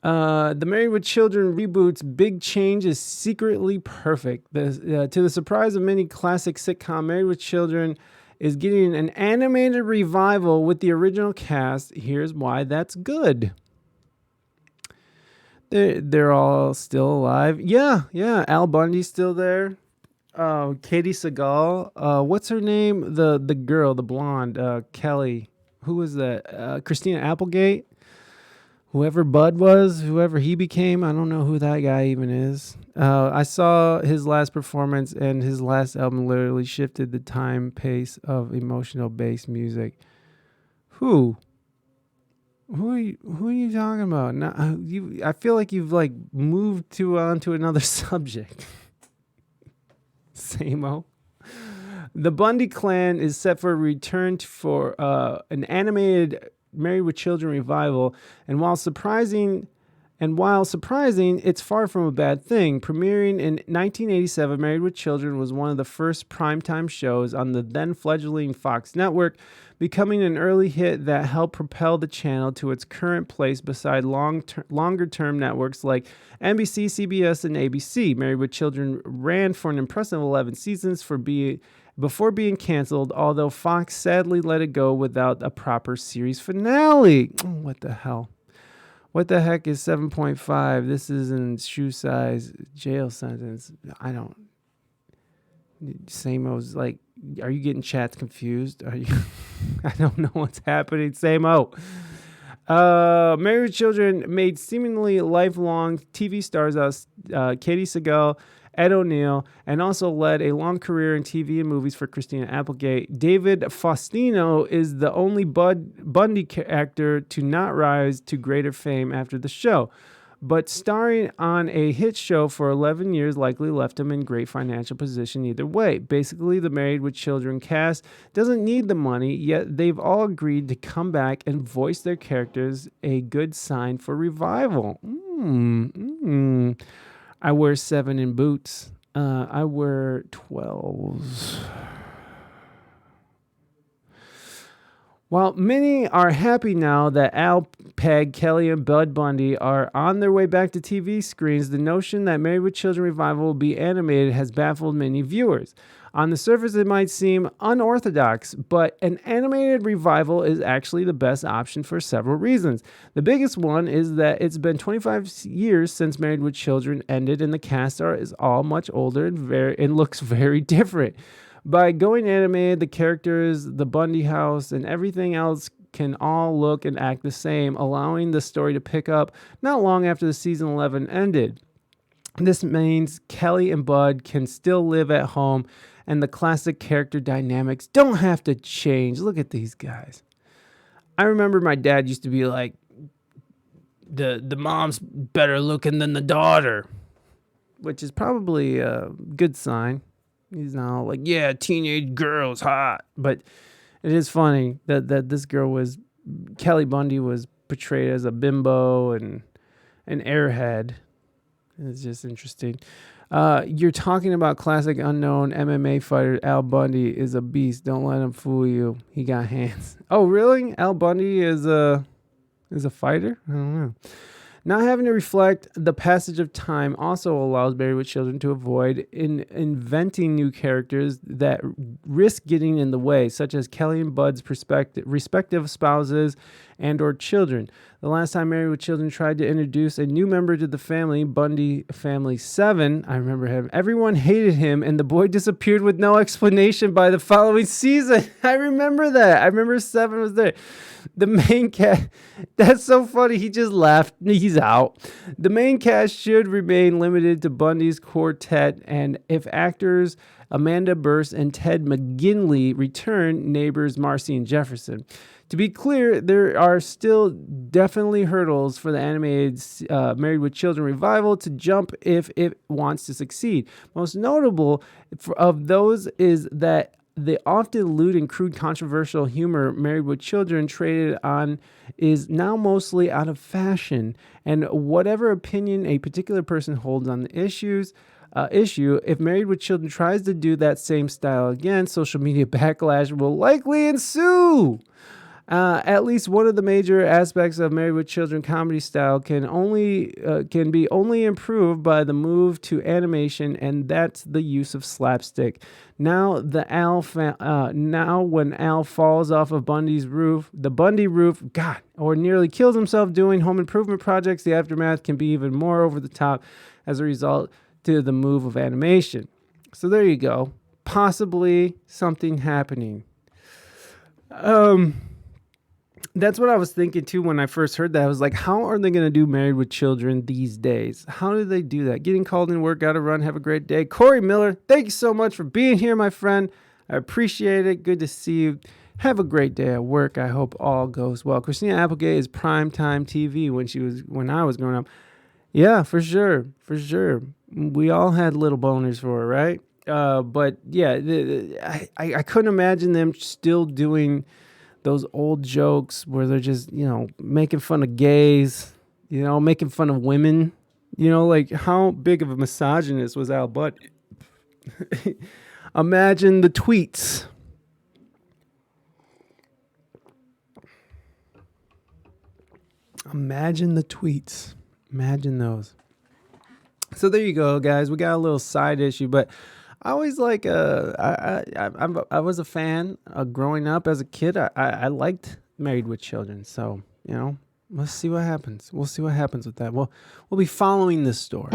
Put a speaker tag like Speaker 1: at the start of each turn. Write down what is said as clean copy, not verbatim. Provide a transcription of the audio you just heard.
Speaker 1: The Married with Children reboot's big change is secretly perfect. To the surprise of many classic sitcom, Married with Children is getting an animated revival with the original cast. Here's why that's good. They're all still alive. Yeah. Al Bundy's still there. Katie Seagal. What's her name? The girl, the blonde, Kelly. Who was that? Christina Applegate. Whoever Bud was, whoever he became, I don't know who that guy even is. I saw his last performance, and his last album literally shifted the time pace of emotional bass music. Who are you talking about? No, I feel like you've like moved on to another subject. Same-o. The Bundy clan is set for a return for an animated Married with Children revival, and while surprising, it's far from a bad thing. Premiering in 1987, Married with Children was one of the first primetime shows on the then fledgling Fox network, becoming an early hit that helped propel the channel to its current place beside longer-term networks like NBC, CBS, and ABC. Married with Children ran for an impressive 11 seasons before being canceled, although Fox sadly let it go without a proper series finale. What the hell? What the heck is 7.5? This isn't shoe size jail sentence. I don't. Same-o's like, are you getting chats confused? Are you? I don't know what's happening. Same-o. Married with Children made seemingly lifelong TV stars Katie Seagal, Ed O'Neill, and also led a long career in TV and movies for Christina Applegate. David Faustino is the only Bundy actor to not rise to greater fame after the show, but starring on a hit show for 11 years likely left him in great financial position either way. Basically, the Married with Children cast doesn't need the money, yet they've all agreed to come back and voice their characters, a good sign for revival. I wear 7 in boots. I wear 12s. While many are happy now that Al, Peg, Kelly, and Bud Bundy are on their way back to TV screens, the notion that Married with Children revival will be animated has baffled many viewers. On the surface, it might seem unorthodox, but an animated revival is actually the best option for several reasons. The biggest one is that it's been 25 years since Married with Children ended, and the cast is all much older and looks very different. By going animated, the characters, the Bundy house, and everything else can all look and act the same, allowing the story to pick up not long after the season 11 ended. This means Kelly and Bud can still live at home, and the classic character dynamics don't have to change. Look at these guys. I remember my dad used to be like, the mom's better looking than the daughter, which is probably a good sign. He's now like, yeah, teenage girl's hot. But it is funny that this girl Kelly Bundy was portrayed as a bimbo and an airhead. It's just interesting. You're talking about classic unknown MMA fighter. Al Bundy is a beast. Don't let him fool you. He got hands. Oh, really? Al Bundy is a fighter? I don't know. Not having to reflect the passage of time also allows Married with Children to avoid inventing new characters that risk getting in the way, such as Kelly and Bud's respective spouses and or children. The last time Married with Children tried to introduce a new member to the family, Bundy Family 7, I remember him, everyone hated him, and the boy disappeared with no explanation by the following season. I remember that. I remember 7 was there. The main cast, that's so funny. He just left. He's out. The main cast should remain limited to Bundy's quartet, and if actors Amanda Burst and Ted McGinley return, neighbors Marcy and Jefferson. To be clear, there are still definitely hurdles for the animated Married with Children revival to jump if it wants to succeed. Most notable of those is that the often lewd and crude controversial humor Married with Children traded on is now mostly out of fashion, and whatever opinion a particular person holds on the issue, if Married with Children tries to do that same style again, social media backlash will likely ensue. At least one of the major aspects of Married with Children comedy style can be only improved by the move to animation, and that's the use of slapstick. Now when Al falls off of the Bundy roof, God, or nearly kills himself doing home improvement projects, the aftermath can be even more over the top as a result to the move of animation. So there you go. Possibly something happening. That's what I was thinking too when I first heard that. I was like, how are they going to do Married with Children these days? How do they do that? Getting called in work, got to run. Have a great day. Corey Miller, thank you so much for being here, my friend. I appreciate it. Good to see you. Have a great day at work. I hope all goes well. Christina Applegate is primetime TV when I was growing up. Yeah, for sure. For sure. We all had little boners for her, right? But yeah, I couldn't imagine them still doing those old jokes where they're just, making fun of gays, making fun of women, like how big of a misogynist was Al Bundy? Imagine the tweets. Imagine the tweets. Imagine those. So there you go, guys. We got a little side issue, but I always I was a fan growing up as a kid. I liked Married with Children. So, let's see what happens. We'll see what happens with that. We'll be following this story.